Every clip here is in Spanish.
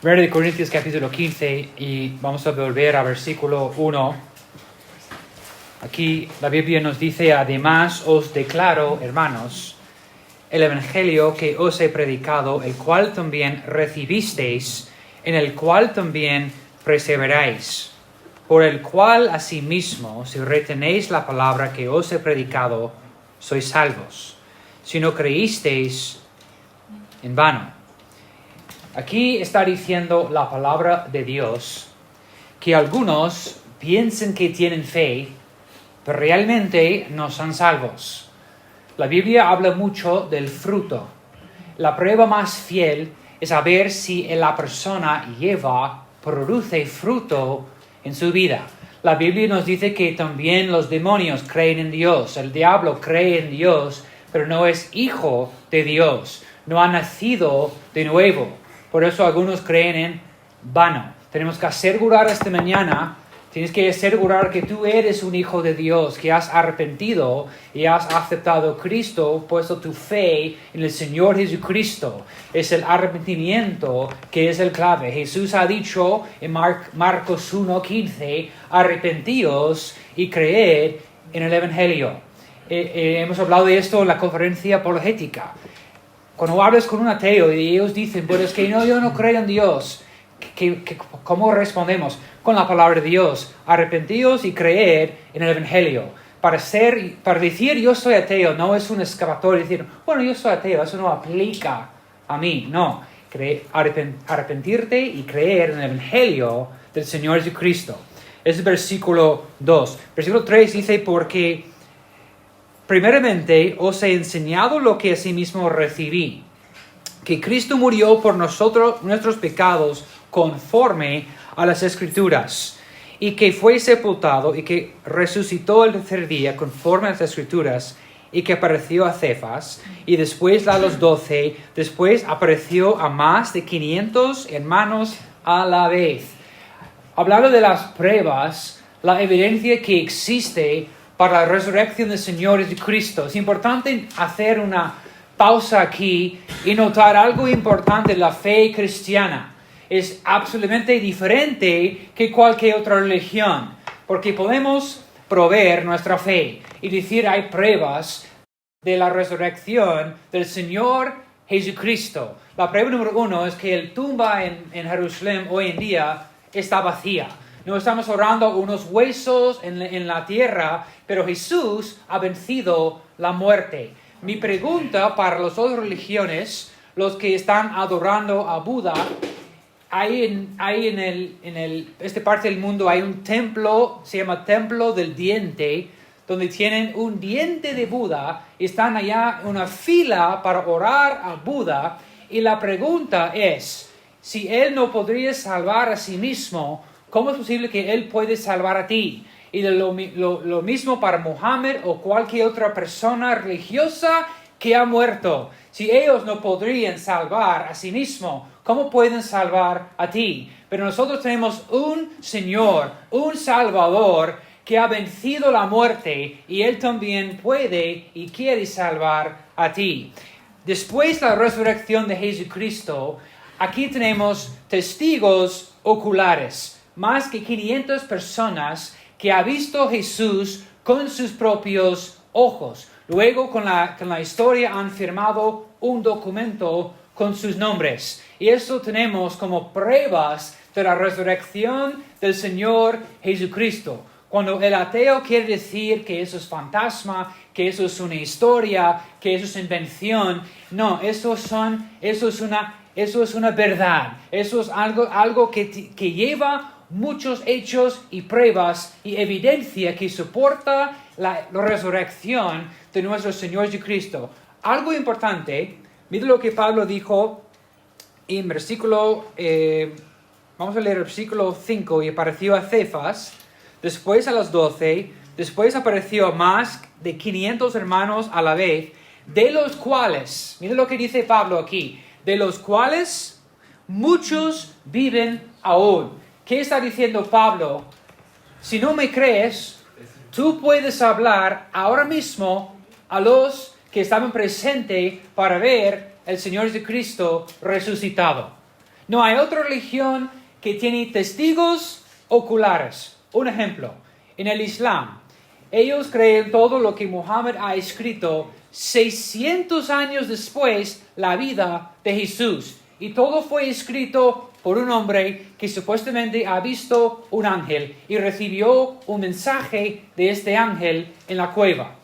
1 Corintios capítulo 15 y vamos a volver a versículo 1. Aquí la Biblia nos dice: además os declaro, hermanos, el evangelio que os he predicado, el cual también recibisteis, en el cual también perseveráis, por el cual asimismo, si retenéis la palabra que os he predicado, sois salvos, si no creísteis en vano. Aquí está diciendo la palabra de Dios que algunos piensan que tienen fe, pero realmente no son salvos. La Biblia habla mucho del fruto. La prueba más fiel es saber si la persona produce fruto en su vida. La Biblia nos dice que también los demonios creen en Dios, el diablo cree en Dios, pero no es hijo de Dios, no ha nacido de nuevo. Por eso algunos creen en vano. Tenemos que asegurar esta mañana, tienes que asegurar que tú eres un hijo de Dios, que has arrepentido y has aceptado a Cristo, puesto tu fe en el Señor Jesucristo. Es el arrepentimiento que es el clave. Jesús ha dicho en Marcos 1:15, arrepentíos y creed en el Evangelio. Hemos hablado de esto en la conferencia apologética. Cuando hablas con un ateo y ellos dicen, pues es que no, yo no creo en Dios, ¿cómo respondemos? Con la palabra de Dios, arrepentíos y creer en el Evangelio. Para decir yo soy ateo no es un escapatorio, decir, bueno, yo soy ateo, eso no aplica a mí. No, arrepentirte y creer en el Evangelio del Señor Jesucristo. Es el versículo 2. Versículo 3 dice, porque primeramente os he enseñado lo que asimismo recibí, que Cristo murió por nosotros, nuestros pecados, conforme a las Escrituras, y que fue sepultado y que resucitó el tercer día, conforme a las Escrituras, y que apareció a Cefas, y después a los 12, después apareció a más de 500 hermanos a la vez. Hablando de las pruebas, la evidencia que existe para la resurrección del Señor Jesucristo. Es importante hacer una pausa aquí y notar algo importante de la fe cristiana. Es absolutamente diferente que cualquier otra religión, porque podemos proveer nuestra fe y decir hay pruebas de la resurrección del Señor Jesucristo. La prueba número 1 es que la tumba en Jerusalén hoy en día está vacía. No estamos orando unos huesos en la tierra, pero Jesús ha vencido la muerte. Mi pregunta para las otras religiones, los que están adorando a Buda, en esta parte del mundo hay un templo, se llama Templo del Diente, donde tienen un diente de Buda, y están allá en una fila para orar a Buda, y la pregunta es, si él no podría salvar a sí mismo, ¿cómo es posible que Él puede salvar a ti? Y lo mismo para Mohammed o cualquier otra persona religiosa que ha muerto. Si ellos no podrían salvar a sí mismo, ¿cómo pueden salvar a ti? Pero nosotros tenemos un Señor, un Salvador que ha vencido la muerte y Él también puede y quiere salvar a ti. Después de la resurrección de Jesucristo, aquí tenemos testigos oculares. Más que 500 personas que ha visto Jesús con sus propios ojos. Luego con la historia han firmado un documento con sus nombres. Y eso tenemos como pruebas de la resurrección del Señor Jesucristo. Cuando el ateo quiere decir que eso es fantasma, que eso es una historia, que eso es invención, no, eso es una verdad. Eso es algo que lleva muchos hechos y pruebas y evidencia que soporta la resurrección de nuestro Señor Jesucristo. Algo importante, mira lo que Pablo dijo en versículo, vamos a leer el versículo 5, y apareció a Cefas, después a los 12, después apareció a más de 500 hermanos a la vez, de los cuales, mira lo que dice Pablo aquí, de los cuales muchos viven aún. ¿Qué está diciendo Pablo? Si no me crees, tú puedes hablar ahora mismo a los que estaban presentes para ver el Señor Jesucristo resucitado. No hay otra religión que tiene testigos oculares. Un ejemplo, en el Islam, ellos creen todo lo que Muhammad ha escrito 600 años después la vida de Jesús. Y todo fue escrito por un hombre que supuestamente ha visto un ángel y recibió un mensaje de este ángel en la cueva.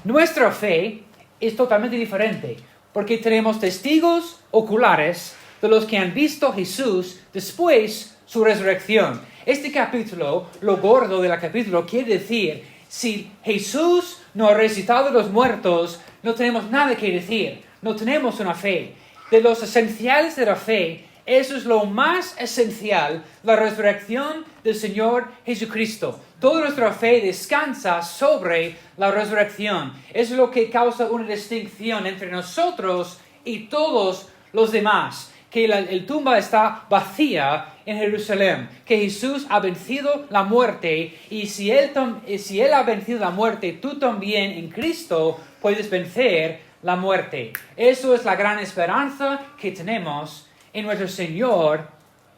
Nuestra fe es totalmente diferente porque tenemos testigos oculares de los que han visto a Jesús después su resurrección. Este capítulo, lo gordo del capítulo, quiere decir, si Jesús no ha resucitado de los muertos, no tenemos nada que decir, no tenemos una fe. De los esenciales de la fe, eso es lo más esencial, la resurrección del Señor Jesucristo. Toda nuestra fe descansa sobre la resurrección. Es lo que causa una distinción entre nosotros y todos los demás. Que el tumba está vacía en Jerusalén, que Jesús ha vencido la muerte, y si Él ha vencido la muerte, tú también en Cristo puedes vencer la muerte. Eso es la gran esperanza que tenemos en nuestro Señor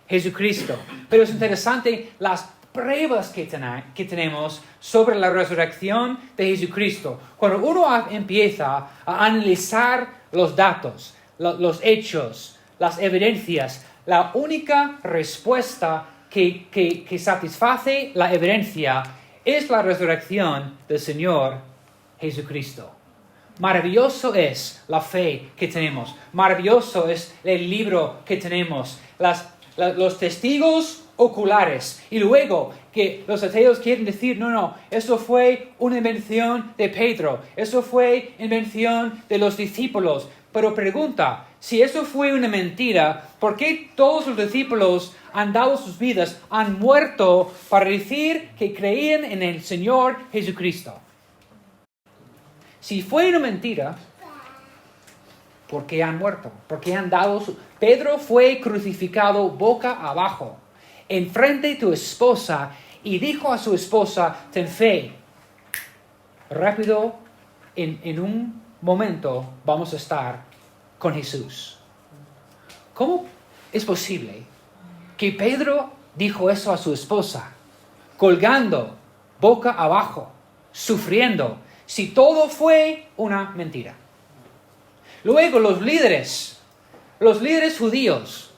Jesucristo. Pero es interesante las pruebas que tenemos sobre la resurrección de Jesucristo. Cuando uno empieza a analizar los datos, los hechos, las evidencias, la única respuesta que satisface la evidencia es la resurrección del Señor Jesucristo. Maravilloso es la fe que tenemos. Maravilloso es el libro que tenemos. Los testigos oculares. Y luego que los ateos quieren decir, no, eso fue una invención de Pedro. Eso fue invención de los discípulos. Pero pregunta, si eso fue una mentira, ¿por qué todos los discípulos han dado sus vidas, han muerto para decir que creían en el Señor Jesucristo? Si fue una mentira, ¿por qué han muerto? ¿Por qué han dado Pedro fue crucificado boca abajo, enfrente de tu esposa, y dijo a su esposa, ten fe, rápido, en un momento vamos a estar con Jesús. ¿Cómo es posible que Pedro dijo eso a su esposa, colgando boca abajo, sufriendo, si todo fue una mentira? Luego los líderes judíos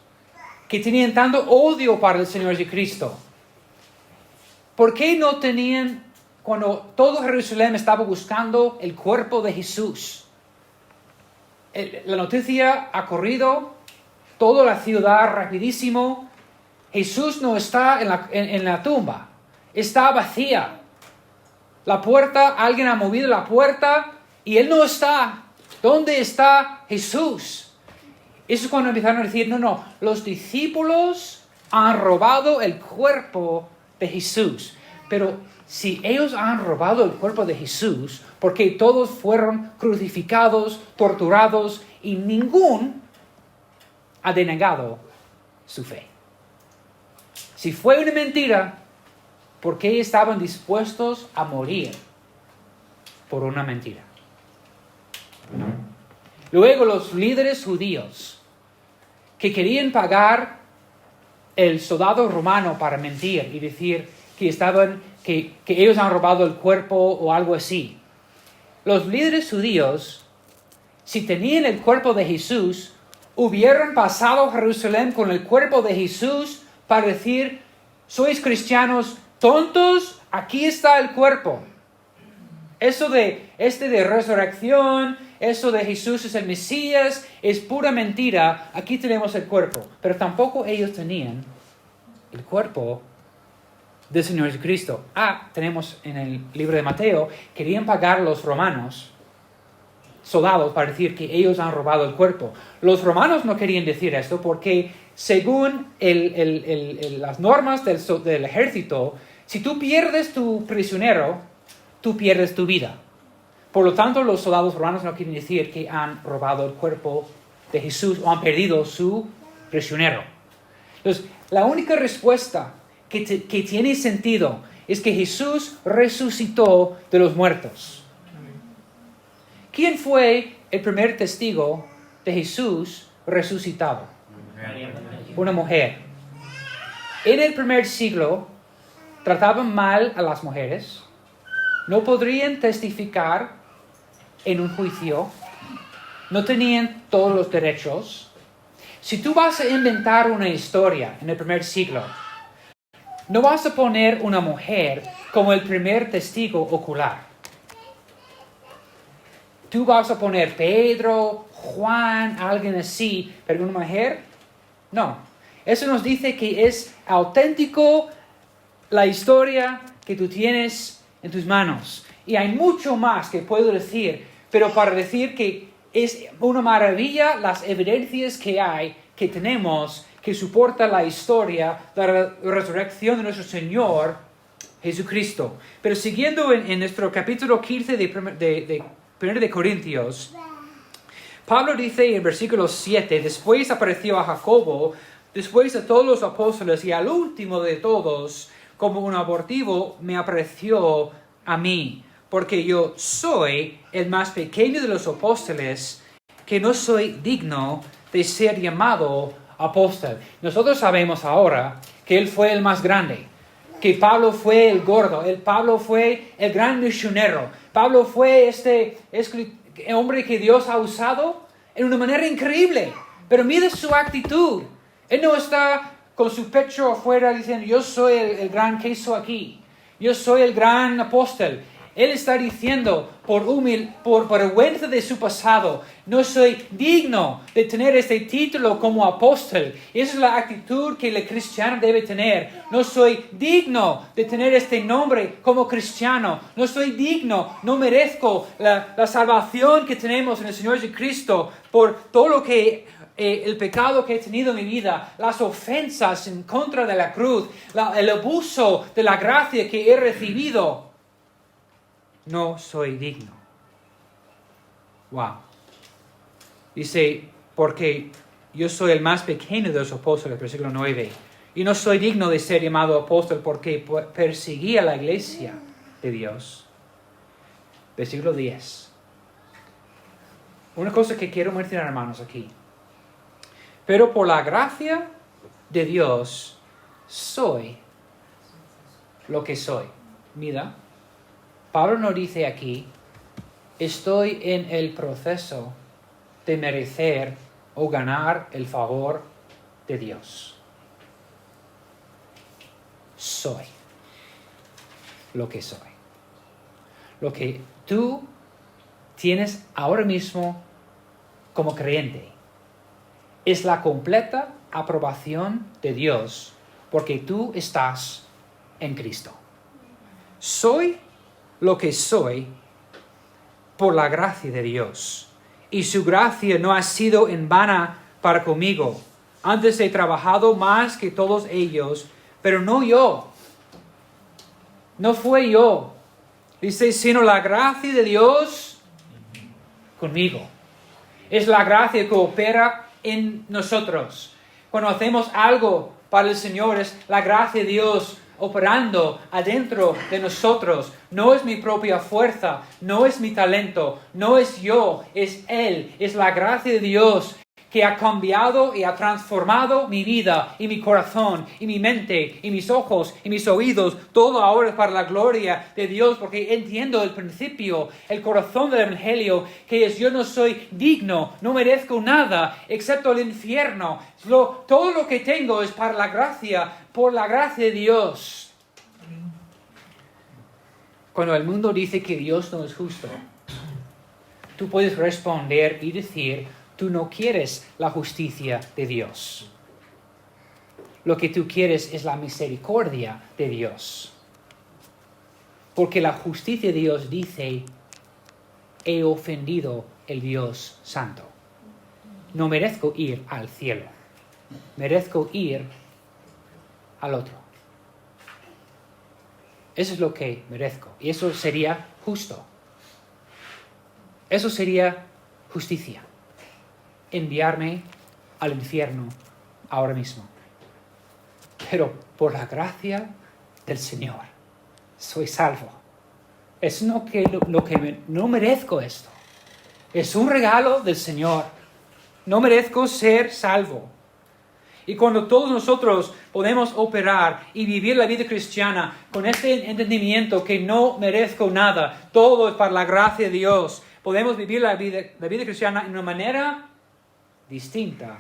que tenían tanto odio para el Señor Jesucristo, ¿por qué no tenían, cuando todo Jerusalén estaba buscando el cuerpo de Jesús? La noticia ha corrido toda la ciudad rapidísimo. Jesús no está en la tumba, está vacía. La puerta, alguien ha movido la puerta y Él no está. ¿Dónde está Jesús? Eso es cuando empezaron a decir, no, los discípulos han robado el cuerpo de Jesús. Pero si ellos han robado el cuerpo de Jesús, porque todos fueron crucificados, torturados, y ningún ha denegado su fe. Si fue una mentira, ¿por qué estaban dispuestos a morir por una mentira? Luego los líderes judíos que querían pagar el soldado romano para mentir y decir que ellos han robado el cuerpo o algo así. Los líderes judíos, si tenían el cuerpo de Jesús, hubieran pasado a Jerusalén con el cuerpo de Jesús para decir, ¿sois cristianos tontos? Aquí está el cuerpo. Eso de resurrección, eso de Jesús es el Mesías, es pura mentira. Aquí tenemos el cuerpo. Pero tampoco ellos tenían el cuerpo del Señor Jesucristo. Tenemos en el libro de Mateo, querían pagar los romanos, soldados, para decir que ellos han robado el cuerpo. Los romanos no querían decir esto porque según las normas del ejército, si tú pierdes tu prisionero, tú pierdes tu vida. Por lo tanto, los soldados romanos no quieren decir que han robado el cuerpo de Jesús o han perdido su prisionero. Entonces, la única respuesta que tiene sentido es que Jesús resucitó de los muertos. ¿Quién fue el primer testigo de Jesús resucitado? Una mujer. En el primer siglo, trataban mal a las mujeres. No podrían testificar en un juicio. No tenían todos los derechos. Si tú vas a inventar una historia en el primer siglo, no vas a poner una mujer como el primer testigo ocular. Tú vas a poner Pedro, Juan, alguien así, pero una mujer, no. Eso nos dice que es auténtico la historia que tú tienes en tus manos. Y hay mucho más que puedo decir, pero para decir que es una maravilla las evidencias que hay, que tenemos, que soporta la historia de la resurrección de nuestro Señor Jesucristo. Pero siguiendo en nuestro capítulo 15 de 1 de Corintios, Pablo dice en versículo 7, después apareció a Jacobo, después a todos los apóstoles y al último de todos, como un abortivo, me apareció a mí, porque yo soy el más pequeño de los apóstoles, que no soy digno de ser llamado apóstol. Nosotros sabemos ahora que él fue el más grande, que Pablo fue el gordo, Pablo fue el gran misionero, Pablo fue este hombre que Dios ha usado en una manera increíble. Pero mira su actitud. Él no está con su pecho afuera diciendo, yo soy el gran queso aquí, yo soy el gran apóstol. Él está diciendo, por vergüenza de su pasado, no soy digno de tener este título como apóstol. Y esa es la actitud que el cristiano debe tener. No soy digno de tener este nombre como cristiano. No soy digno, no merezco la salvación que tenemos en el Señor Jesucristo por todo lo que el pecado que he tenido en mi vida, las ofensas en contra de la cruz, el abuso de la gracia que he recibido. No soy digno. Wow. Dice, porque yo soy el más pequeño de los apóstoles, versículo 9. Y no soy digno de ser llamado apóstol porque perseguí a la iglesia de Dios. Versículo 10. Una cosa que quiero mencionar, hermanos, aquí. Pero por la gracia de Dios, soy lo que soy. Mira. Pablo no dice aquí, estoy en el proceso de merecer o ganar el favor de Dios. Soy lo que soy. Lo que tú tienes ahora mismo como creyente es la completa aprobación de Dios porque tú estás en Cristo. Soy lo que soy por la gracia de Dios. Y su gracia no ha sido en vano para conmigo. Antes he trabajado más que todos ellos, pero no yo. No fue yo. Dice, sino la gracia de Dios conmigo. Es la gracia que opera en nosotros. Cuando hacemos algo para el Señor, es la gracia de Dios operando adentro de nosotros. No es mi propia fuerza, no es mi talento, no es yo, es Él, es la gracia de Dios que ha cambiado y ha transformado mi vida y mi corazón y mi mente y mis ojos y mis oídos. Todo ahora es para la gloria de Dios porque entiendo el principio, el corazón del Evangelio, que es yo no soy digno, no merezco nada excepto el infierno. Todo lo que tengo es para la gracia, por la gracia de Dios. Cuando el mundo dice que Dios no es justo, tú puedes responder y decir, tú no quieres la justicia de Dios. Lo que tú quieres es la misericordia de Dios. Porque la justicia de Dios dice, he ofendido el Dios Santo. No merezco ir al cielo. Merezco ir al otro. Eso es lo que merezco. Y eso sería justo. Eso sería justicia. Enviarme al infierno ahora mismo. Pero por la gracia del Señor, soy salvo. Es no merezco esto. Es un regalo del Señor. No merezco ser salvo. Y cuando todos nosotros podemos operar y vivir la vida cristiana con este entendimiento que no merezco nada, todo es para la gracia de Dios, podemos vivir la vida cristiana de una manera distinta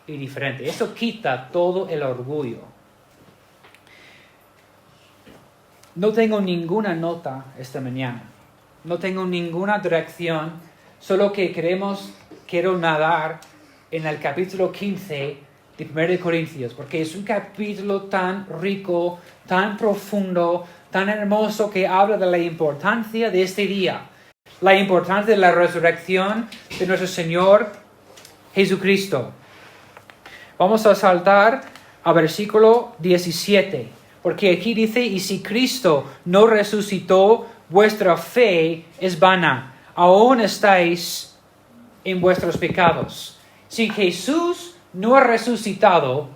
y diferente. Eso quita todo el orgullo. No tengo ninguna nota esta mañana. No tengo ninguna dirección. Solo que quiero nadar en el capítulo 15 de 1 Corintios. Porque es un capítulo tan rico, tan profundo, tan hermoso que habla de la importancia de este día. La importancia de la resurrección de nuestro Señor Jesucristo. Vamos a saltar a versículo 17, porque aquí dice, y si Cristo no resucitó, vuestra fe es vana, aún estáis en vuestros pecados. Si Jesús no ha resucitado,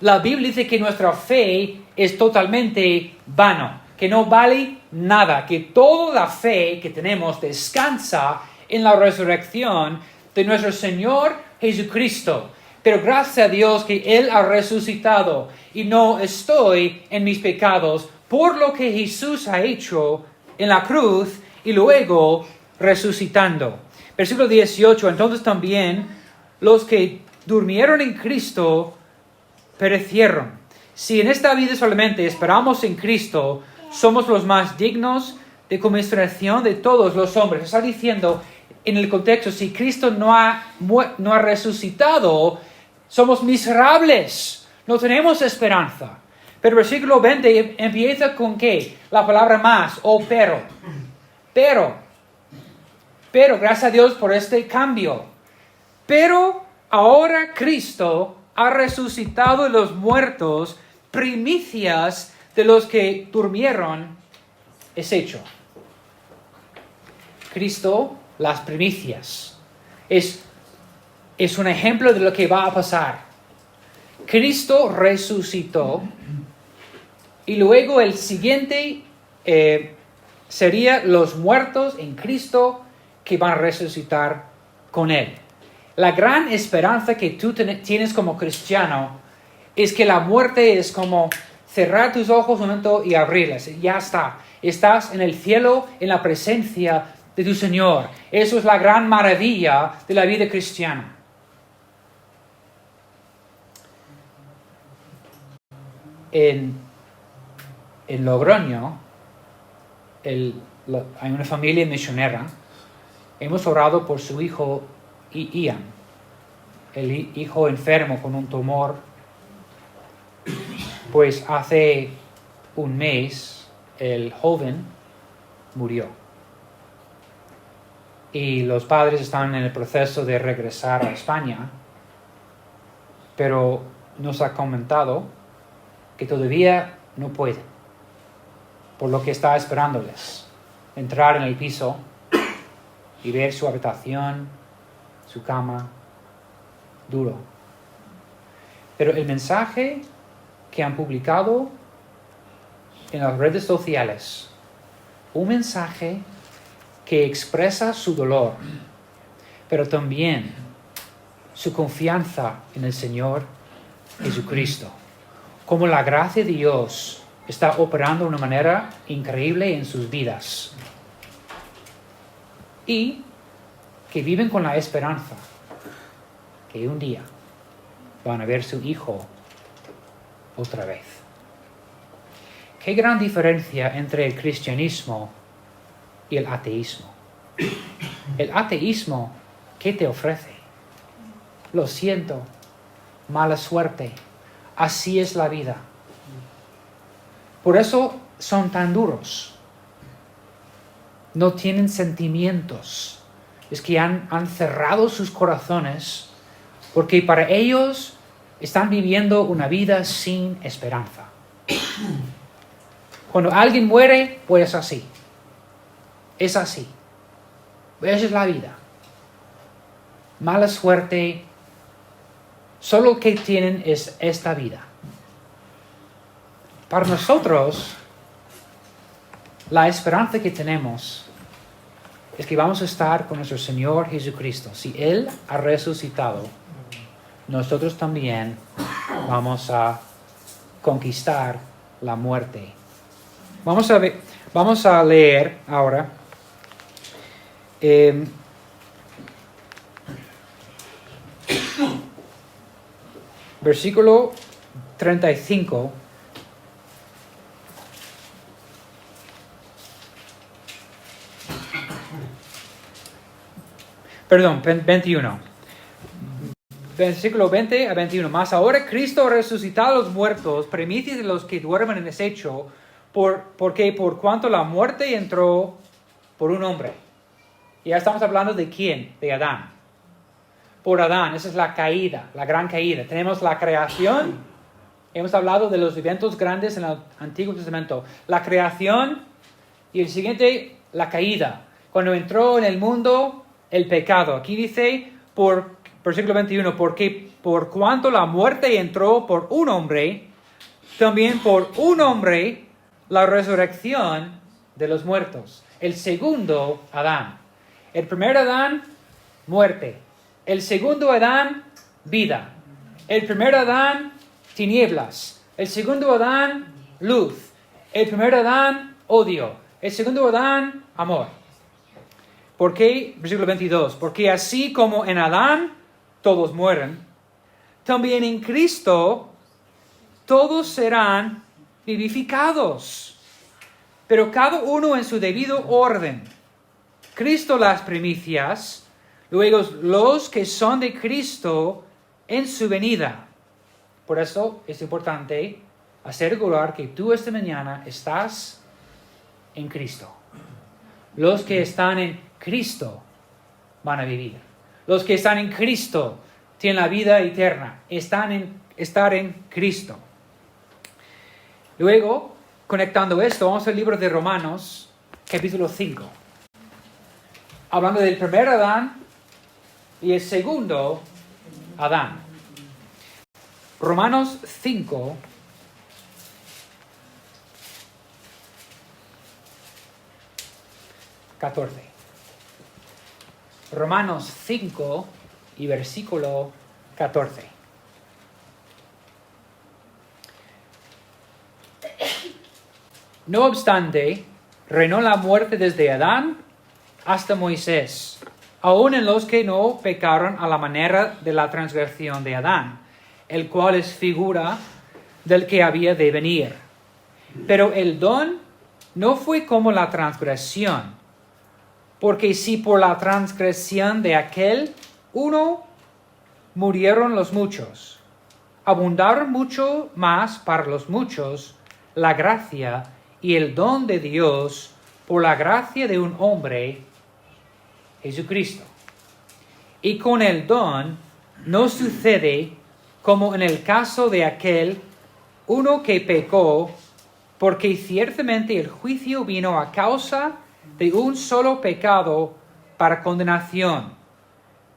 la Biblia dice que nuestra fe es totalmente vana, que no vale nada, que toda la fe que tenemos descansa en la resurrección de nuestro Señor Jesucristo. Pero gracias a Dios que Él ha resucitado y no estoy en mis pecados por lo que Jesús ha hecho en la cruz y luego resucitando. Versículo 18, entonces también los que durmieron en Cristo perecieron. Si en esta vida solamente esperamos en Cristo, somos los más dignos de conmiseración de todos los hombres. Está diciendo en el contexto, si Cristo no ha resucitado, somos miserables, no tenemos esperanza. Pero el versículo 20 empieza con ¿qué? La palabra más o pero. Pero, gracias a Dios por este cambio. Pero ahora Cristo ha resucitado de los muertos, primicias de los que durmieron es hecho. Cristo, las primicias. Es un ejemplo de lo que va a pasar. Cristo resucitó y luego el siguiente sería los muertos en Cristo que van a resucitar con Él. La gran esperanza que tú tienes como cristiano es que la muerte es como cerrar tus ojos un momento y abrirlas. Ya está. Estás en el cielo, en la presencia de tu Señor. Eso es la gran maravilla de la vida cristiana. En Logroño hay una familia misionera. Hemos orado por su hijo Ian, el hijo enfermo con un tumor. Pues hace un mes el joven murió. Y los padres están en el proceso de regresar a España, pero nos ha comentado que todavía no pueden, por lo que está esperándoles entrar en el piso y ver su habitación, su cama, duro. Pero el mensaje que han publicado en las redes sociales, un mensaje que expresa su dolor, pero también su confianza en el Señor Jesucristo. Como la gracia de Dios está operando de una manera increíble en sus vidas. Y que viven con la esperanza que un día van a ver su hijo otra vez. Qué gran diferencia entre el cristianismo y el ateísmo. El ateísmo, ¿qué te ofrece? Lo siento, mala suerte, así es la vida. Por eso son tan duros. No tienen sentimientos. Es que han cerrado sus corazones porque para ellos están viviendo una vida sin esperanza. Cuando alguien muere, pues es así. Es así. Esa es la vida. Mala suerte. Solo lo que tienen es esta vida. Para nosotros, la esperanza que tenemos es que vamos a estar con nuestro Señor Jesucristo. Si Él ha resucitado, nosotros también vamos a conquistar la muerte. Vamos a leer ahora versículo 35. Perdón, 21. Versículo 20 a 21. Mas ahora Cristo resucitado a los muertos, permite de los que duermen en desecho, porque por cuanto la muerte entró por un hombre. Y ya estamos hablando de quién, de Adán. Por Adán, esa es la caída, la gran caída. Tenemos la creación, hemos hablado de los eventos grandes en el Antiguo Testamento. La creación y el siguiente, la caída. Cuando entró en el mundo el pecado. Aquí dice, versículo 21, porque por cuanto la muerte entró por un hombre, también por un hombre la resurrección de los muertos. El segundo Adán. El primer Adán, muerte. El segundo Adán, vida. El primer Adán, tinieblas. El segundo Adán, luz. El primer Adán, odio. El segundo Adán, amor. ¿Por qué? Versículo 22. Porque así como en Adán todos mueren, también en Cristo todos serán vivificados, pero cada uno en su debido orden. Cristo las primicias, luego los que son de Cristo en su venida. Por eso es importante asegurar que tú esta mañana estás en Cristo. Los que están en Cristo van a vivir. Los que están en Cristo tienen la vida eterna. Estar en Cristo. Luego, conectando esto, vamos al libro de Romanos, capítulo 5. Hablando del primer Adán y el segundo Adán. Romanos 5, Romanos 5 y versículo 14. No obstante, reinó la muerte desde Adán hasta Moisés, aun en los que no pecaron a la manera de la transgresión de Adán, el cual es figura del que había de venir. Pero el don no fue como la transgresión, porque si por la transgresión de aquel uno murieron los muchos, abundaron mucho más para los muchos la gracia y el don de Dios por la gracia de un hombre, Jesucristo. Y con el don no sucede como en el caso de aquel uno que pecó, porque ciertamente el juicio vino a causa de un solo pecado para condenación,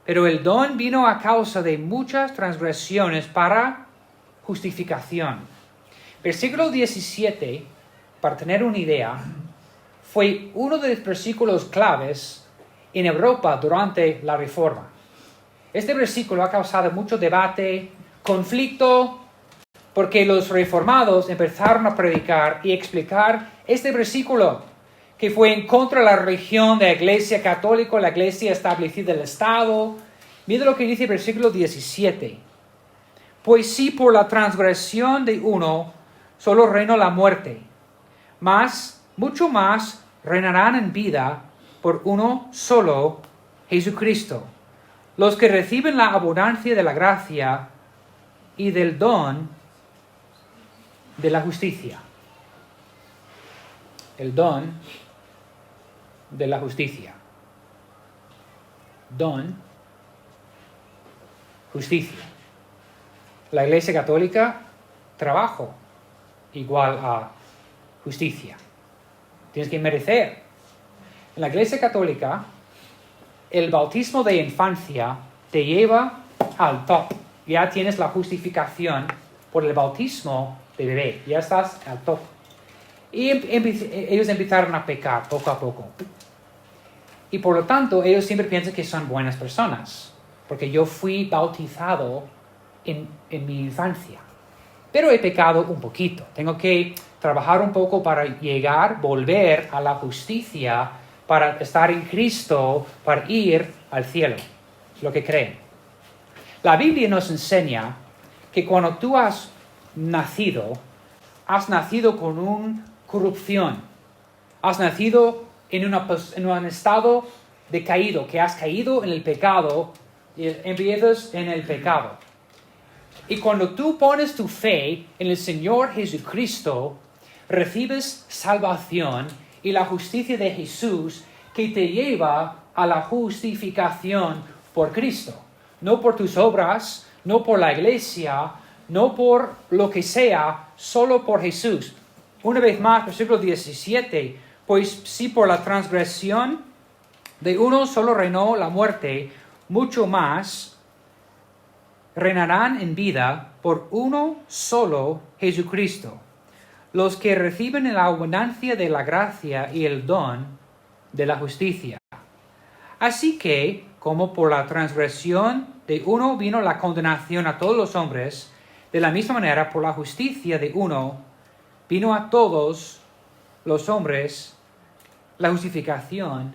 pero el don vino a causa de muchas transgresiones para justificación. Versículo 17, para tener una idea, fue uno de los versículos claves en Europa durante la Reforma. Este versículo ha causado mucho debate, conflicto, porque los reformados empezaron a predicar y explicar este versículo, que fue en contra de la religión de la Iglesia Católica, la Iglesia establecida del Estado. Mira lo que dice el versículo 17. Pues si por la transgresión de uno solo reinó la muerte, mas mucho más reinarán en vida por uno solo, Jesucristo, los que reciben la abundancia de la gracia y del don de la justicia. El don de la justicia. Don, justicia. La Iglesia Católica, trabajo igual a justicia. Tienes que merecer. En la Iglesia Católica, el bautismo de infancia te lleva al top. Ya tienes la justificación por el bautismo de bebé. Ya estás al top. Y ellos empezaron a pecar poco a poco. Y por lo tanto, ellos siempre piensan que son buenas personas. Porque yo fui bautizado en mi infancia. Pero he pecado un poquito. Tengo que trabajar un poco para volver a la justicia, para estar en Cristo, para ir al cielo. Es lo que creen. La Biblia nos enseña que cuando tú has nacido con una corrupción. Has nacido en un estado decaído, que has caído en el pecado y empiezas en el pecado. Y cuando tú pones tu fe en el Señor Jesucristo, recibes salvación y la justicia de Jesús que te lleva a la justificación por Cristo. No por tus obras, no por la iglesia, no por lo que sea, solo por Jesús. Una vez más, versículo 17, pues si por la transgresión de uno solo reinó la muerte, mucho más reinarán en vida por uno solo, Jesucristo, los que reciben la abundancia de la gracia y el don de la justicia. Así que, como por la transgresión de uno vino la condenación a todos los hombres, de la misma manera, por la justicia de uno, vino a todos los hombres la justificación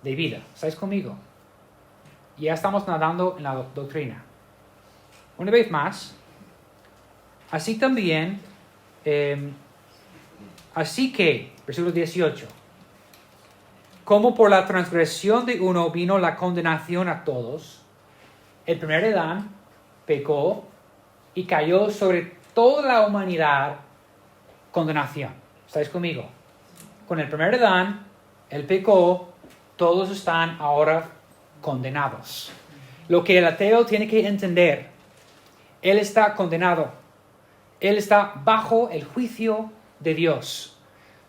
de vida. ¿Estáis conmigo? Ya estamos nadando en la doctrina. Una vez más, así también, así que, versículo 18, como por la transgresión de uno vino la condenación a todos, el primer Adán pecó y cayó sobre toda la humanidad condenación. ¿Estáis conmigo? Con el primer Adán, él pecó, todos están ahora condenados. Lo que el ateo tiene que entender, él está condenado. Él está bajo el juicio de Dios.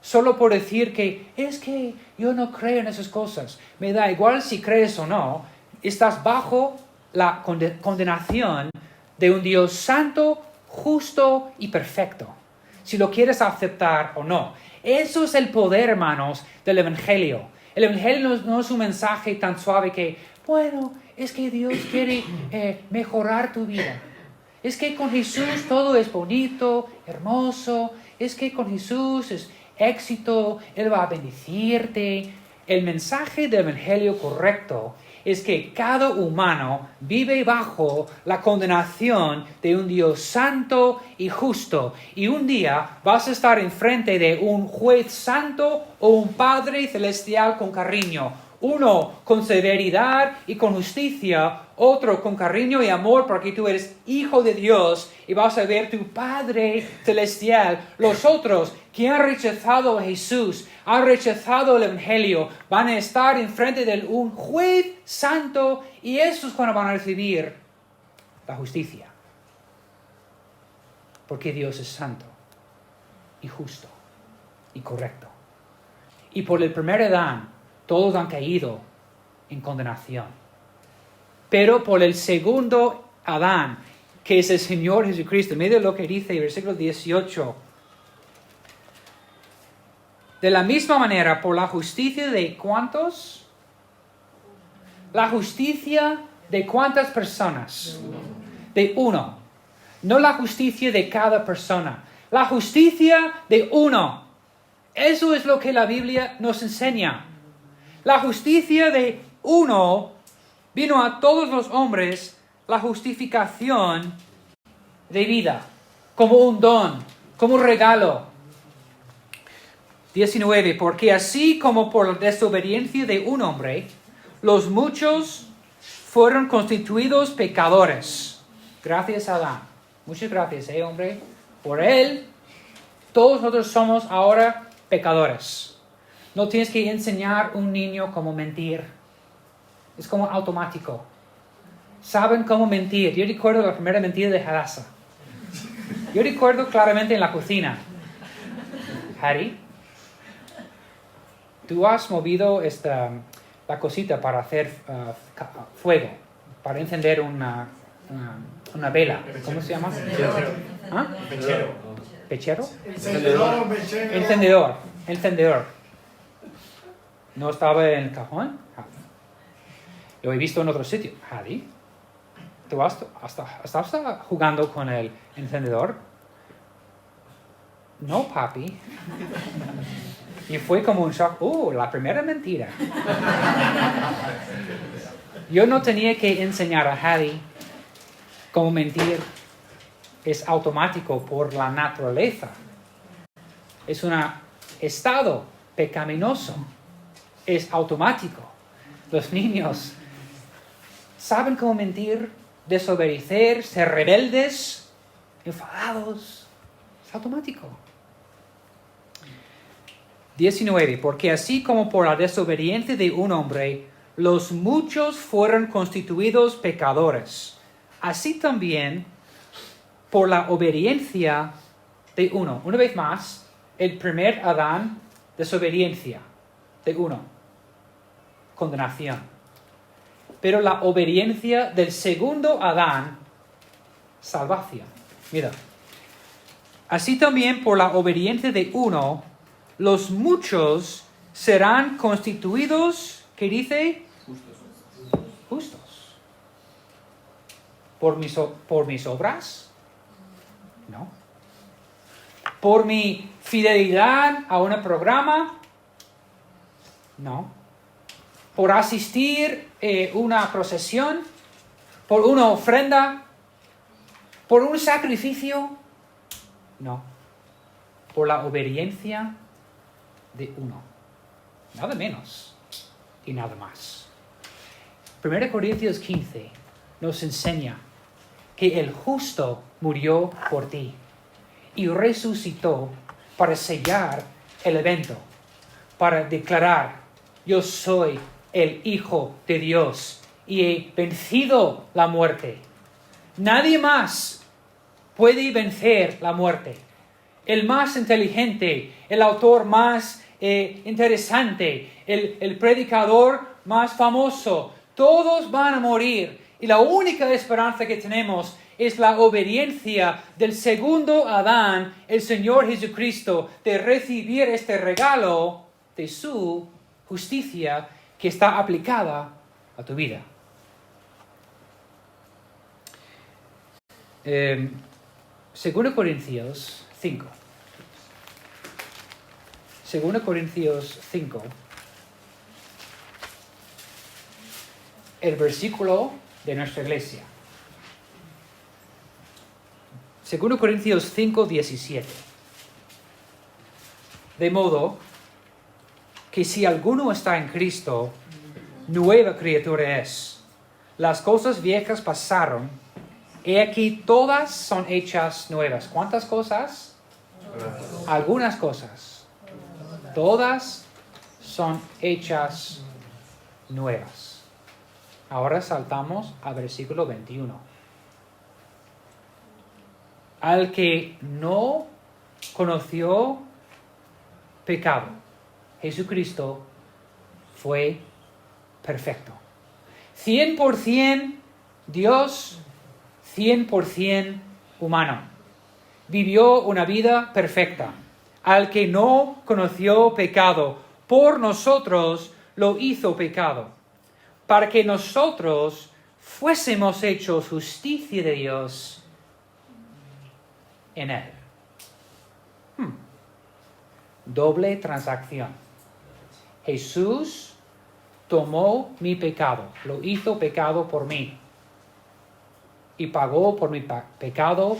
Solo por decir que es que yo no creo en esas cosas. Me da igual si crees o no. Estás bajo la condenación de un Dios santo, justo y perfecto. Si lo quieres aceptar o no. Eso es el poder, hermanos, del Evangelio. El Evangelio no es un mensaje tan suave que, bueno, es que Dios quiere mejorar tu vida. Es que con Jesús todo es bonito, hermoso. Es que con Jesús es éxito, Él va a bendecirte. El mensaje del Evangelio correcto es que cada humano vive bajo la condenación de un Dios santo y justo. Y un día vas a estar enfrente de un juez santo o un Padre celestial con cariño. Uno con severidad y con justicia, otro con cariño y amor porque tú eres hijo de Dios y vas a ver tu Padre celestial. Los otros que han rechazado a Jesús, han rechazado el Evangelio, van a estar enfrente de un juez santo y esos cuando van a recibir la justicia. Porque Dios es santo y justo y correcto. Y por el primer Adán, todos han caído en condenación. Pero por el segundo Adán, que es el Señor Jesucristo, mire lo que dice el versículo 18. De la misma manera, por la justicia de ¿cuántos? La justicia de ¿cuántas personas? De uno. No la justicia de cada persona. La justicia de uno. Eso es lo que la Biblia nos enseña. La justicia de uno vino a todos los hombres, la justificación de vida, como un don, como un regalo. 19. Porque así como por la desobediencia de un hombre, los muchos fueron constituidos pecadores. Gracias a Adán. Muchas gracias, hombre. Por él, todos nosotros somos ahora pecadores. No tienes que enseñar a un niño cómo mentir. Es como automático. Saben cómo mentir. Yo recuerdo la primera mentira de Hadassah. Yo recuerdo claramente en la cocina. Harry, tú has movido la cosita para hacer fuego, para encender una vela. ¿Cómo se llama? ¿Ah? ¿Pechero? Encendedor. ¿No estaba en el cajón? Lo he visto en otro sitio. Harry, ¿Estás jugando con el encendedor? No, papi. Y fue como un shock. La primera mentira. Yo no tenía que enseñar a Hattie cómo mentir. Es automático por la naturaleza. Es un estado pecaminoso. Es automático. Los niños saben cómo mentir, desobedecer, ser rebeldes, enfadados. Es automático. 19. Porque así como por la desobediencia de un hombre, los muchos fueron constituidos pecadores, así también por la obediencia de uno. Una vez más, el primer Adán, desobediencia de uno, condenación. Pero la obediencia del segundo Adán, salvación. Mira. Así también por la obediencia de uno, los muchos serán constituidos, ¿qué dice? Justos. ¿Por mis obras? No. ¿Por mi fidelidad a un programa? No. ¿Por asistir a una procesión? ¿Por una ofrenda? ¿Por un sacrificio? No. Por la obediencia de uno. Nada menos y nada más. 1 Corintios 15 nos enseña que el justo murió por ti y resucitó para sellar el evento, para declarar: yo soy el Hijo de Dios y he vencido la muerte. Nadie más puede vencer la muerte. El más inteligente, el autor más interesante, el predicador más famoso, todos van a morir. Y la única esperanza que tenemos es la obediencia del segundo Adán, el Señor Jesucristo, de recibir este regalo de su justicia que está aplicada a tu vida. 2 Corintios 5. 2 Corintios 5. El versículo de nuestra iglesia. 2 Corintios 5, 17. De modo que si alguno está en Cristo, nueva criatura es. Las cosas viejas pasaron, he aquí todas son hechas nuevas. ¿Cuántas cosas? Algunas cosas. Todas son hechas nuevas. Ahora saltamos al versículo 21. Al que no conoció pecado, Jesucristo fue perfecto. 100% Dios, 100% humano. Vivió una vida perfecta. Al que no conoció pecado, por nosotros lo hizo pecado, para que nosotros fuésemos hechos justicia de Dios en él. Doble transacción. Jesús tomó mi pecado, lo hizo pecado por mí y pagó por mi pecado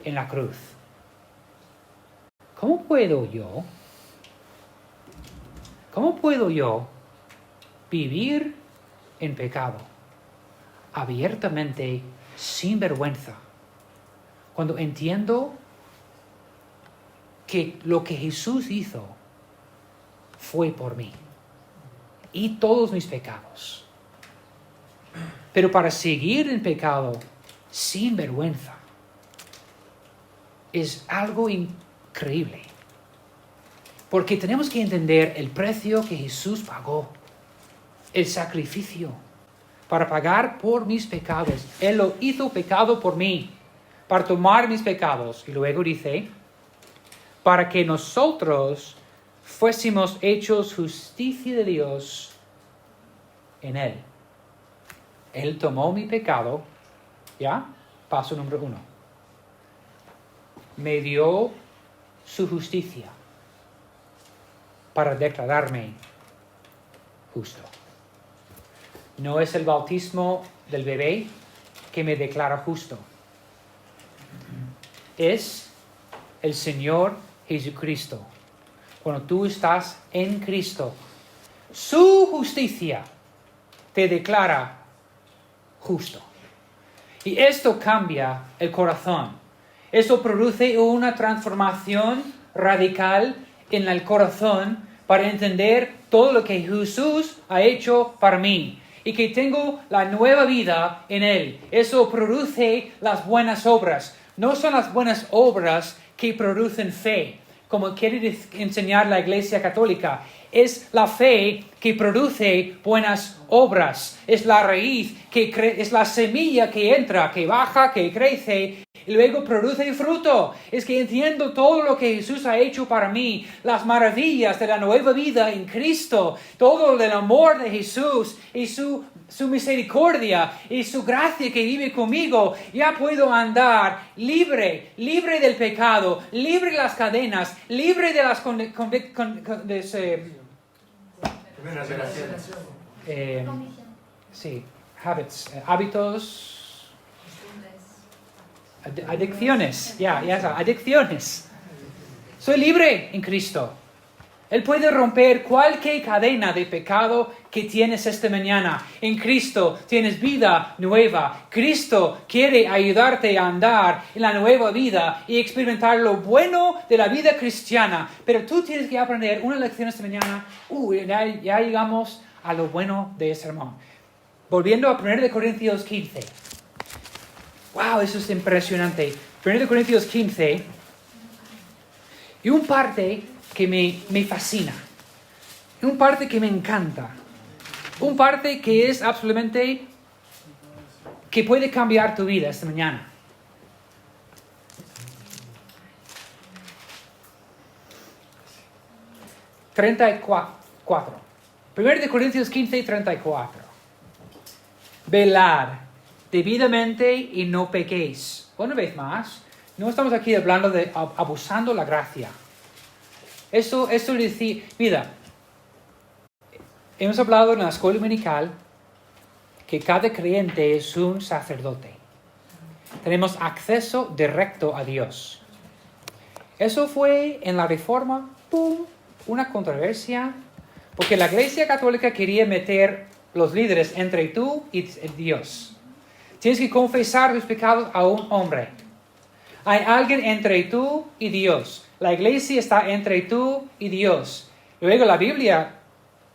en la cruz. ¿Cómo puedo yo vivir en pecado abiertamente, sin vergüenza, cuando entiendo que lo que Jesús hizo fue por mí y todos mis pecados? Pero para seguir en pecado sin vergüenza es algo increíble. Porque tenemos que entender el precio que Jesús pagó, el sacrificio para pagar por mis pecados. Él lo hizo pecado por mí, para tomar mis pecados. Y luego dice, para que nosotros fuésemos hechos justicia de Dios en Él. Él tomó mi pecado ¿Ya? Paso número 1. Me dio su justicia para declararme justo. No es el bautismo del bebé que me declara justo. Es el Señor Jesucristo. Cuando tú estás en Cristo, su justicia te declara justo. Y esto cambia el corazón. Esto produce una transformación radical en el corazón para entender todo lo que Jesús ha hecho para mí y que tengo la nueva vida en Él. Eso produce las buenas obras. No son las buenas obras que producen fe, como quiere enseñar la Iglesia Católica. Es la fe que produce buenas obras. Es la raíz, es la semilla que entra, que baja, que crece y luego produce fruto. Es que entiendo todo lo que Jesús ha hecho para mí, las maravillas de la nueva vida en Cristo, todo el amor de Jesús y su misericordia y su gracia que vive conmigo. Ya puedo andar libre del pecado, libre de las cadenas, libre de las hábitos, adicciones, adicciones. Soy libre en Cristo. Él puede romper cualquier cadena de pecado que tienes esta mañana. En Cristo tienes vida nueva. Cristo quiere ayudarte a andar en la nueva vida y experimentar lo bueno de la vida cristiana. Pero tú tienes que aprender una lección esta mañana. Ya llegamos a lo bueno de este sermón. Volviendo a 1 Corintios 15. ¡Wow! Eso es impresionante. 1 Corintios 15. Y un parte que me fascina. Un parte que me encanta. Un parte que es absolutamente que puede cambiar tu vida esta mañana. ...34... 1 Corintios 15, 34. Velad debidamente y no pequéis. Una vez más, no estamos aquí hablando de abusando la gracia. Esto dice, mira, hemos hablado en la escuela dominical que cada creyente es un sacerdote. Tenemos acceso directo a Dios. Eso fue en la Reforma, una controversia, porque la Iglesia Católica quería meter los líderes entre tú y Dios. Tienes que confesar tus pecados a un hombre. Hay alguien entre tú y Dios. La iglesia está entre tú y Dios. Luego la Biblia,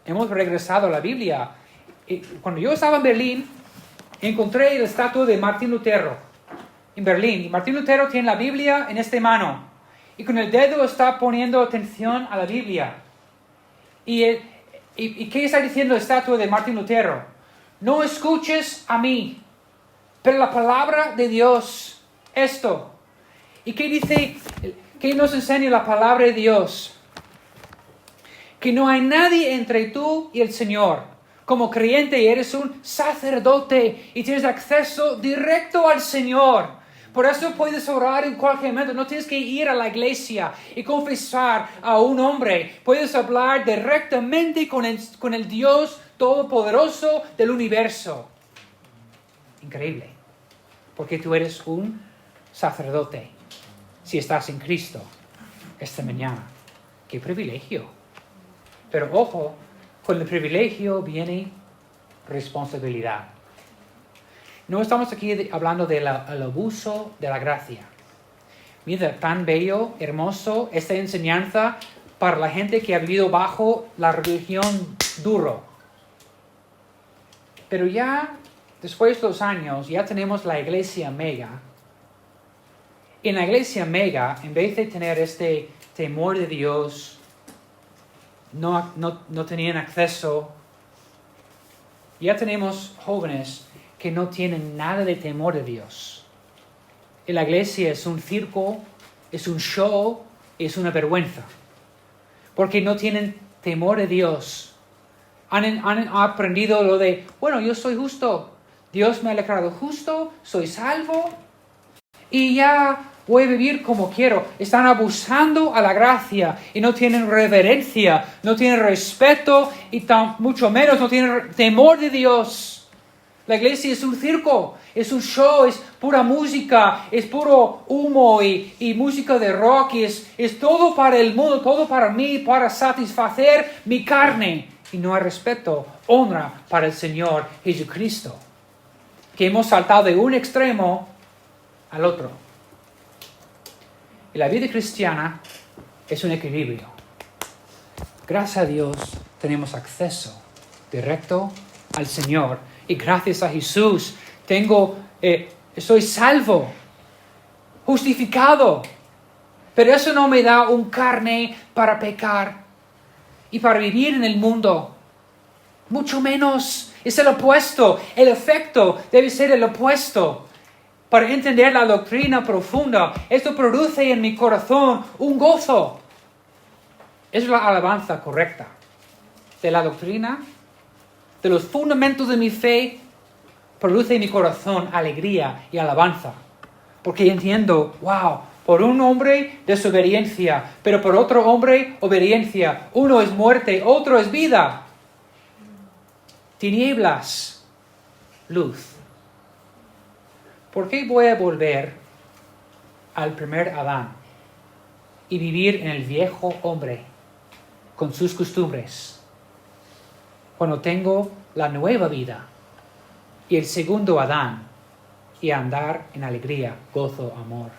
hemos regresado a la Biblia. Y cuando yo estaba en Berlín, encontré la estatua de Martín Lutero en Berlín. Y Martín Lutero tiene la Biblia en esta mano. Y con el dedo está poniendo atención a la Biblia. ¿Y qué está diciendo la estatua de Martín Lutero? No escuches a mí, pero la palabra de Dios, esto. ¿Y qué dice? ¿Qué nos enseña la palabra de Dios? Que no hay nadie entre tú y el Señor. Como creyente eres un sacerdote y tienes acceso directo al Señor. Por eso puedes orar en cualquier momento. No tienes que ir a la iglesia y confesar a un hombre. Puedes hablar directamente con el Dios Todopoderoso del universo. Increíble. Porque tú eres un sacerdote. Si estás en Cristo esta mañana. ¡Qué privilegio! Pero ojo, con el privilegio viene responsabilidad. No estamos aquí hablando del abuso de la gracia. Mira, tan bello, hermoso, esta enseñanza para la gente que ha vivido bajo la religión duro. Pero ya, después de los años, ya tenemos la iglesia mega. En la iglesia mega, en vez de tener este temor de Dios, no tenían acceso. Ya tenemos jóvenes que no tienen nada de temor de Dios. En la iglesia es un circo, es un show, es una vergüenza. Porque no tienen temor de Dios. Han aprendido lo de, bueno, yo soy justo. Dios me ha declarado justo, soy salvo y ya voy a vivir como quiero. Están abusando a la gracia y no tienen reverencia, no tienen respeto y mucho menos no tienen temor de Dios. La iglesia es un circo, es un show, es pura música, es puro humo y música de rock, y es todo para el mundo, todo para mí, para satisfacer mi carne. Y no hay respeto, honra para el Señor Jesucristo. Que hemos saltado de un extremo al otro. Y la vida cristiana es un equilibrio. Gracias a Dios tenemos acceso directo al Señor. Y gracias a Jesús soy salvo, justificado. Pero eso no me da un carne para pecar y para vivir en el mundo. Mucho menos. Es el opuesto. El efecto debe ser el opuesto. Para entender la doctrina profunda, esto produce en mi corazón un gozo. Es la alabanza correcta de la doctrina, de los fundamentos de mi fe, produce en mi corazón alegría y alabanza. Porque entiendo, wow, por un hombre desobediencia, pero por otro hombre obediencia. Uno es muerte, otro es vida. Tinieblas, luz. ¿Por qué voy a volver al primer Adán y vivir en el viejo hombre con sus costumbres, cuando tengo la nueva vida y el segundo Adán y andar en alegría, gozo, amor?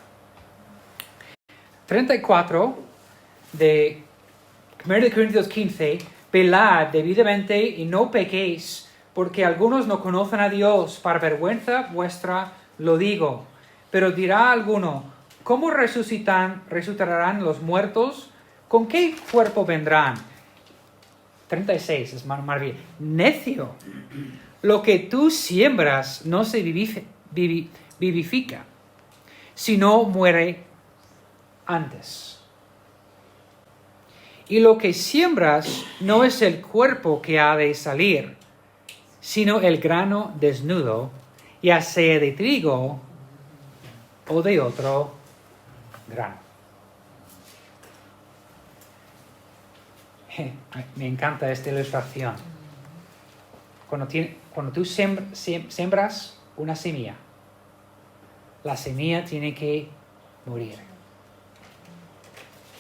34 de 1 Corintios 15, velad debidamente y no pequéis, porque algunos no conocen a Dios, para vergüenza vuestra lo digo. Pero dirá alguno, ¿cómo resucitarán los muertos? ¿Con qué cuerpo vendrán? 36 es más bien. Necio, lo que tú siembras no se vivifica, sino muere antes. Y lo que siembras no es el cuerpo que ha de salir, sino el grano desnudo, ya sea de trigo o de otro grano. Me encanta esta ilustración. Cuando tú siembras una semilla, la semilla tiene que morir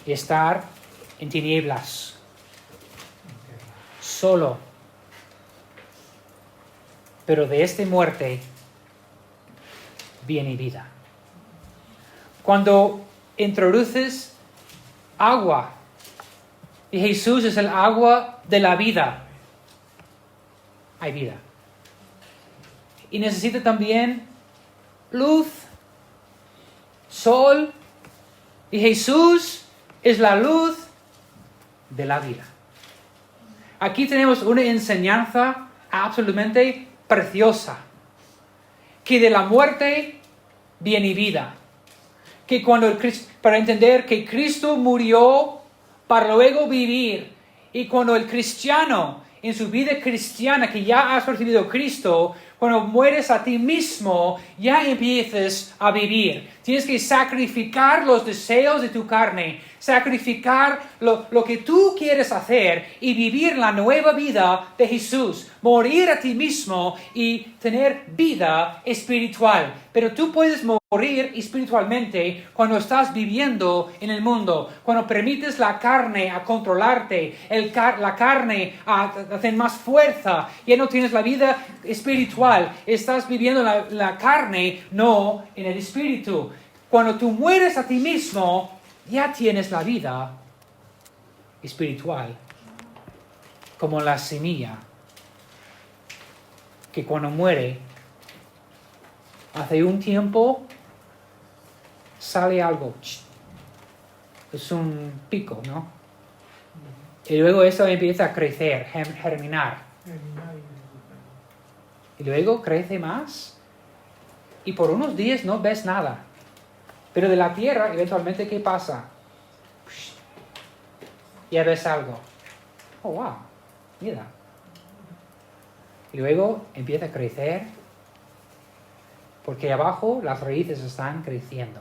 y estar en tinieblas, solo. Pero de esta muerte viene vida. Cuando introduces agua, y Jesús es el agua de la vida, hay vida. Y necesita también luz, sol, y Jesús es la luz de la vida. Aquí tenemos una enseñanza absolutamente preciosa, que de la muerte viene vida, que para entender que Cristo murió para luego vivir, y cuando el cristiano en su vida cristiana, que ya has recibido a Cristo, cuando mueres a ti mismo, ya empiezas a vivir. Tienes que sacrificar los deseos de tu carne, sacrificar lo que tú quieres hacer y vivir la nueva vida de Jesús. Morir a ti mismo y tener vida espiritual. Pero tú puedes morir espiritualmente cuando estás viviendo en el mundo, cuando permites la carne a controlarte, la carne a tener más fuerza, ya no tienes la vida espiritual, estás viviendo la carne, no en el espíritu. Cuando tú mueres a ti mismo, ya tienes la vida espiritual, como la semilla, que cuando muere, hace un tiempo, sale algo, es un pico, ¿no? Y luego eso empieza a crecer, germinar. Y luego crece más, y por unos días no ves nada. Pero de la tierra, eventualmente, ¿qué pasa? Ya ves algo. Oh, wow, mira. Y luego empieza a crecer porque abajo las raíces están creciendo.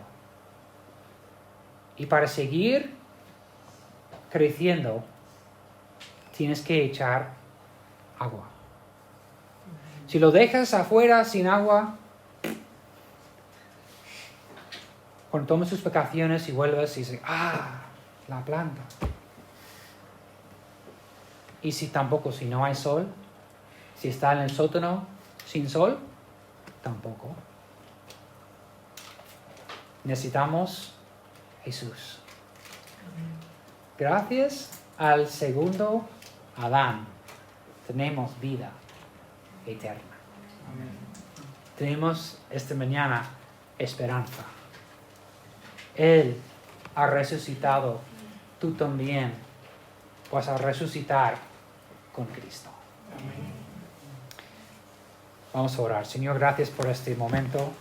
Y para seguir creciendo, tienes que echar agua. Si lo dejas afuera sin agua, cuando tomes tus vacaciones y vuelves y dices, la planta. Y si no hay sol, si está en el sótano sin sol, tampoco. Necesitamos Jesús. Gracias al segundo Adán, tenemos vida eterna. Tenemos esta mañana esperanza. Él ha resucitado, tú también vas a resucitar con Cristo. Vamos a orar. Señor, gracias por este momento,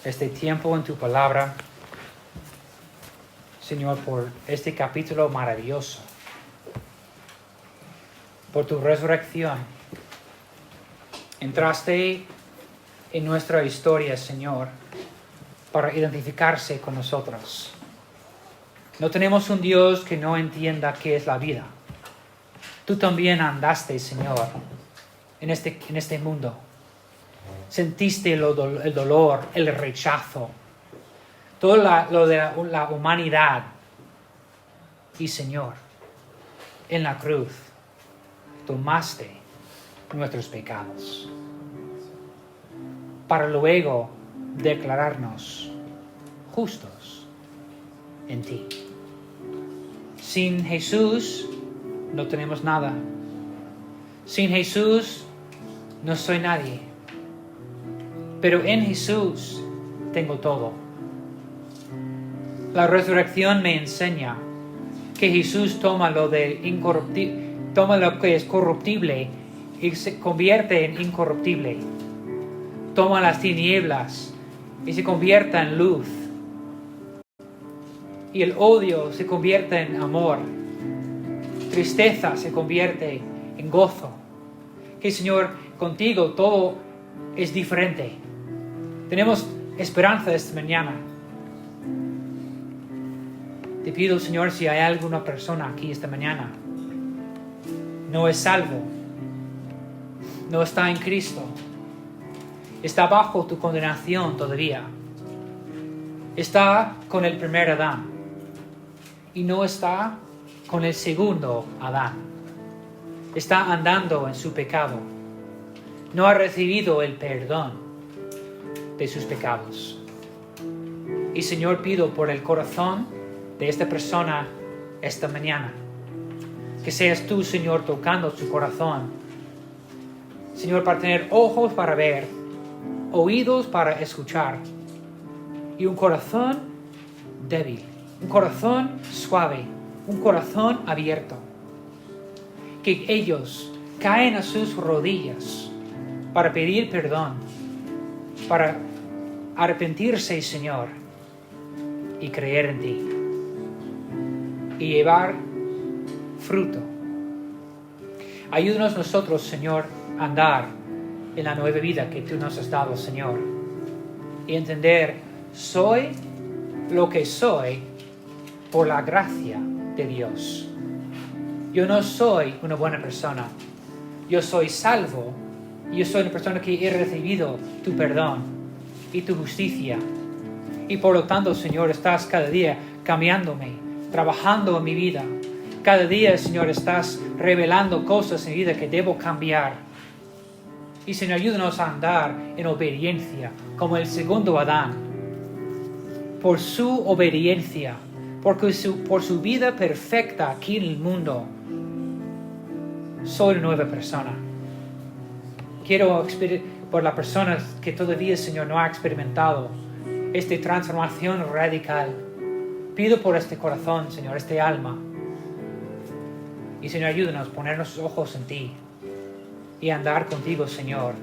este tiempo en tu palabra. Señor, por este capítulo maravilloso, por tu resurrección. Entraste en nuestra historia, Señor, para identificarse con nosotros. No tenemos un Dios que no entienda qué es la vida. Tú también andaste, Señor, en este mundo. Sentiste el dolor, el rechazo, todo lo de la humanidad. Y, Señor, en la cruz, tomaste nuestros pecados para luego declararnos justos en ti. Sin Jesús no tenemos nada. Sin Jesús no soy nadie. Pero en Jesús tengo todo. La resurrección me enseña que Jesús toma lo que es corruptible y se convierte en incorruptible. Toma las tinieblas y se convierte en luz. Y el odio se convierte en amor. Tristeza se convierte en gozo. Que, Señor, contigo todo es diferente. Tenemos esperanza esta mañana. Te pido, Señor, si hay alguna persona aquí esta mañana, no es salvo, no está en Cristo, está bajo tu condenación todavía, está con el primer Adán y no está con el segundo Adán, está andando en su pecado, no ha recibido el perdón de sus pecados. Y, Señor, pido por el corazón de esta persona esta mañana, que seas tú, Señor, tocando su corazón, Señor, para tener ojos para ver, oídos para escuchar y un corazón débil, un corazón suave, un corazón abierto. Que ellos caen a sus rodillas para pedir perdón, para arrepentirse, Señor, y creer en ti y llevar fruto. Ayúdanos nosotros, Señor, a andar en la nueva vida que tú nos has dado, Señor, y entender, soy lo que soy por la gracia de Dios. Yo no soy una buena persona, yo soy salvo, yo soy una persona que he recibido tu perdón y tu justicia, y por lo tanto, Señor, estás cada día cambiándome, trabajando en mi vida. Cada día, Señor, estás revelando cosas en mi vida que debo cambiar. Y, Señor, ayúdanos a andar en obediencia, como el segundo Adán. Por su obediencia, por su vida perfecta aquí en el mundo, soy una nueva persona. Quiero por las personas que todavía, Señor, no ha experimentado esta transformación radical. Pido por este corazón, Señor, este alma. Y, Señor, ayúdanos a poner nuestros ojos en ti y andar contigo, Señor,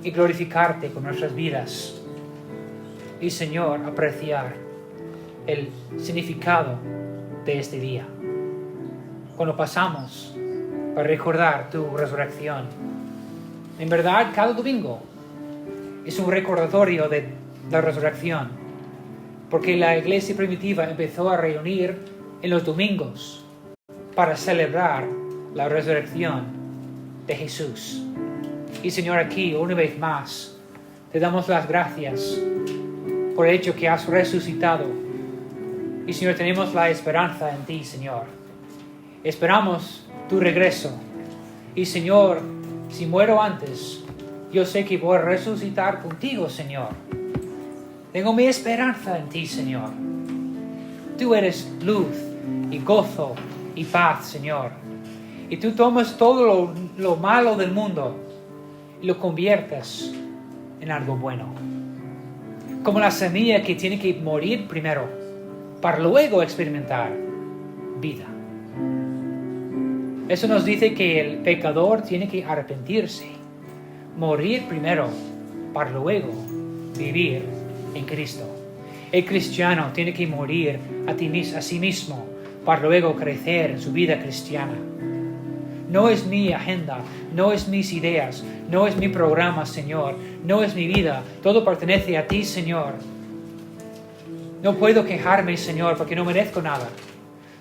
y glorificarte con nuestras vidas. Y, Señor, apreciar el significado de este día. Cuando pasamos para recordar tu resurrección. En verdad, cada domingo es un recordatorio de la resurrección, porque la iglesia primitiva empezó a reunir en los domingos para celebrar la resurrección de Jesús. Y Señor, aquí una vez más te damos las gracias por el hecho que has resucitado. Y Señor, tenemos la esperanza en ti, Señor. Esperamos tu regreso. Y Señor, si muero antes, yo sé que voy a resucitar contigo, Señor. Tengo mi esperanza en ti, Señor. Tú eres luz y gozo y paz, Señor. Y tú tomas todo lo malo del mundo y lo conviertes en algo bueno. Como la semilla que tiene que morir primero para luego experimentar vida. Eso nos dice que el pecador tiene que arrepentirse, morir primero para luego vivir en Cristo. El cristiano tiene que morir a sí mismo para luego crecer en su vida cristiana. No es mi agenda, no es mis ideas, no es mi programa, Señor, no es mi vida. Todo pertenece a ti, Señor. No puedo quejarme, Señor, porque no merezco nada.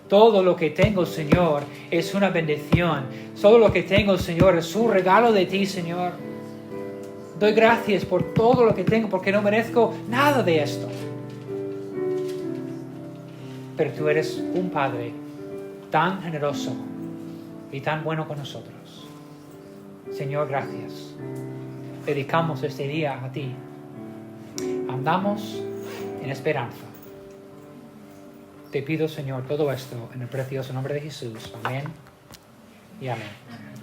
Todo lo que tengo, Señor, es una bendición. Todo lo que tengo, Señor, es un regalo de ti, Señor. Doy gracias por todo lo que tengo, porque no merezco nada de esto. Pero tú eres un Padre tan generoso y tan bueno con nosotros. Señor, gracias. Dedicamos este día a ti. Andamos en esperanza. Te pido, Señor, todo esto en el precioso nombre de Jesús. Amén y amén.